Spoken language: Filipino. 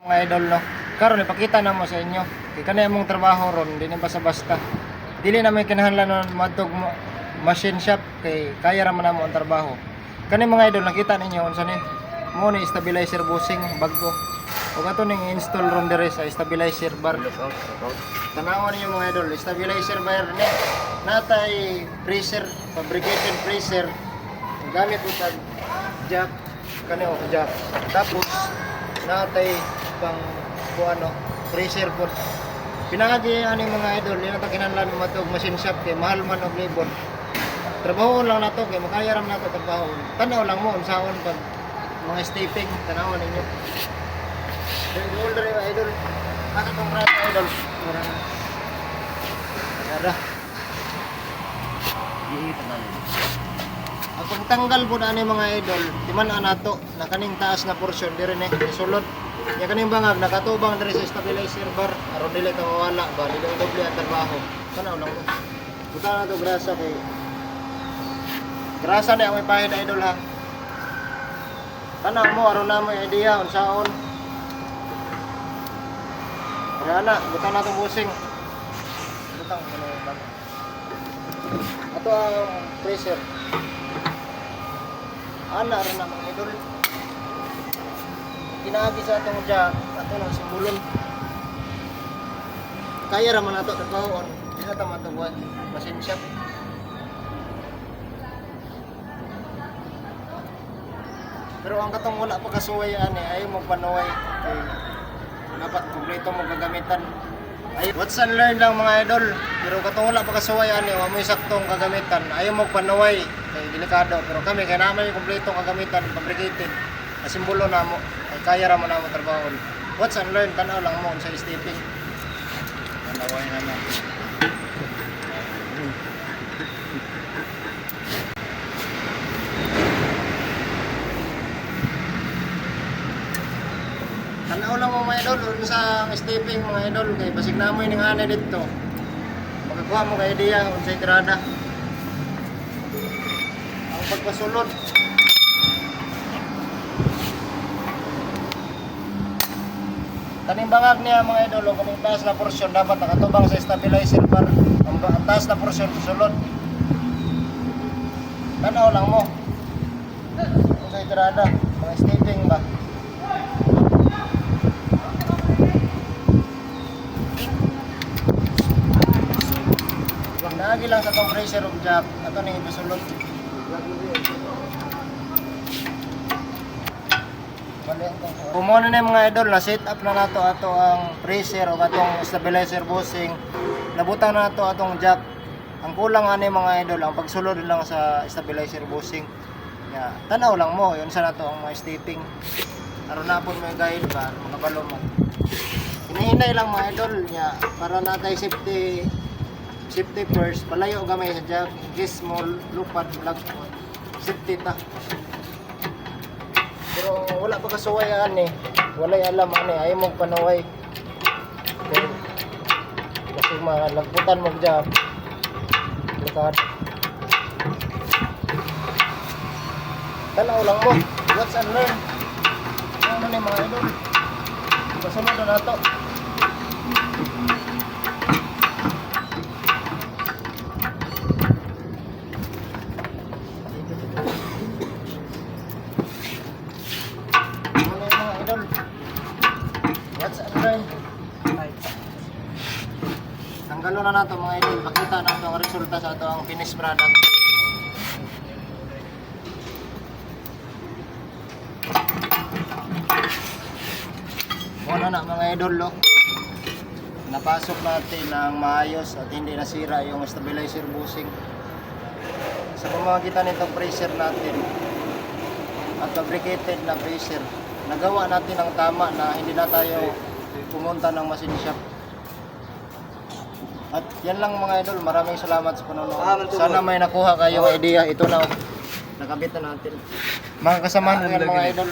Mga idol no. Karon ipakita na mo sa inyo. Kay kanay among trabaho ron, dili basta-basta. Dili na may kinahanglan na madtog machine shop kay kaya ra man namo ang trabaho. Kani mga idol nakita ninyo unsa ni? Mo ni stabilizer bushing baggo. Ug ato ning install ron dire sa stabilizer bar. Tanawon ninyo mga idol, stabilizer bar ni natay freezer, fabricated freezer. Gamit usag jack kani o jack. Tapos natay pang kuano freezer pod. Pinangagi ani mga idol, di na ta kinahanglan matog machine shop kay mahal man og labor. Trabaho lang nato kay makaya ram nato trabaho. Tanaw lang mo unsaon pag mga stepping tanawon ninyo. Older idol. Ano tong rata idol? Ada. Ang pagtanggal po na ni mga idol, timan na nato na kaning taas na portion dire ni isulod. Ya kaning bangag nakatubang dire sa stabilizer bar aron dili ta mawala ba dili doble ang trabaho. Tanaw lang mo. Buta na to grasa kay grasa ni ang may pahid idol ha. Tanaw mo aron na mo idea unsaon. Ana, buta na tong busing. Butang ano ba? Ato ang pressure. Ana rin na mga idol. Kinagi sa atong jack, ato lang simbulon. Kaya raman nato trabahoon. Di na ta matubuan machine shop. Pero ang katong wala pa kasuway ani ay magpanuway kay dapat kompleto mo gagamitan. Ay watch and learn lang mga idol. Pero katong wala pa kasuway ani wa mo saktong kagamitan. Ayaw mo panuway kay delikado. Pero kami kay naman yung kompletong kagamitan fabricated. Simbolo na mo kaya ra mo na mo trabaho. Watch and learn tanaw lang mo sa stepping. Tanaway na na. Tanaw lang mo mga idol sa stepping mga idol kay basig na mo ning ana dito. Makakuha mo kay idea unsay tirada. Ang pagpasulod kaning bangag niya mga idol o kaning taas na porsyon dapat nakatubang sa stabilizer bar ang taas na porsyon susulod. Tanaw lang mo unsay tirada mga stepping ba. Naagi lang sa compressor of jack ato ning ipasulod. Kumuna na mga idol na set up na nato ato ang pressure o atong stabilizer bushing. Nabutang na nato atong jack. Ang kulang ani mga idol ang pagsulod lang sa stabilizer bushing. Ya, tanaw lang mo yun sa nato ang mga stepping. Aron na pud may guide ba makabalo mo. Hinahinay lang mga idol niya para natay safety first, palayo gamay sa jack, in case mo lupad, vlog, safety ta. Pero wala pa kasuwayan eh, walay alam ani, ayaw mong panuway. Okay. Kasi malagputan mo jack, likad. Tanaw lang mo, watch and learn. Ano na mga idol, kasunod na nato. Tanggalo na nato mga idol, pakita nato ang resulta sa ato ang finished product. Muna na mga idol lo. Napasok natin ang maayos at hindi nasira yung stabilizer bushing. Sa pamamagitan nitong pressure natin at fabricated na pressure, nagawa natin ang tama na hindi na tayo pumunta ng machine shop. At yan lang mga idol, maraming salamat sa panonood. Sana may nakuha kayong idea. Ito na, nakabit na natin. Mga kasamahan ko yan mga idol.